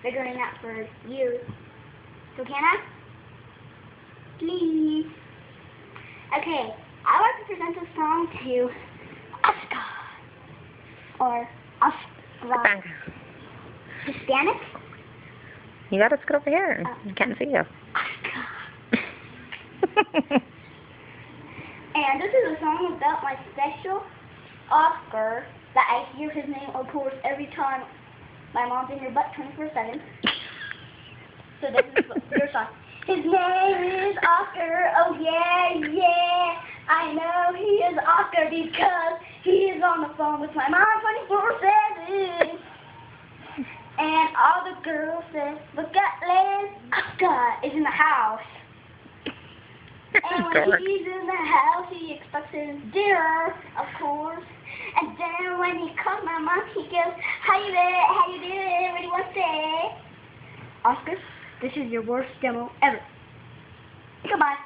figuring out for you. So can I? Please. Okay, I like to present this song to Oscar. Or Oscar. Hispanic? You gotta sit over here. I can't see you. Oscar. And this is a song about my special Oscar that I hear his name, of course, every time my mom's in your butt 24/7. So this is your song. His name is Oscar, oh yeah, yeah. I know he is Oscar because he is on the phone with my mom 24/7. And all the girls say, look at Les, Oscar is in the house. And when he's in the house, he expects his dinner, of course. And then when he calls my mom, he goes, how you doing? What do you want to say? Oscar, this is your worst demo ever. Goodbye.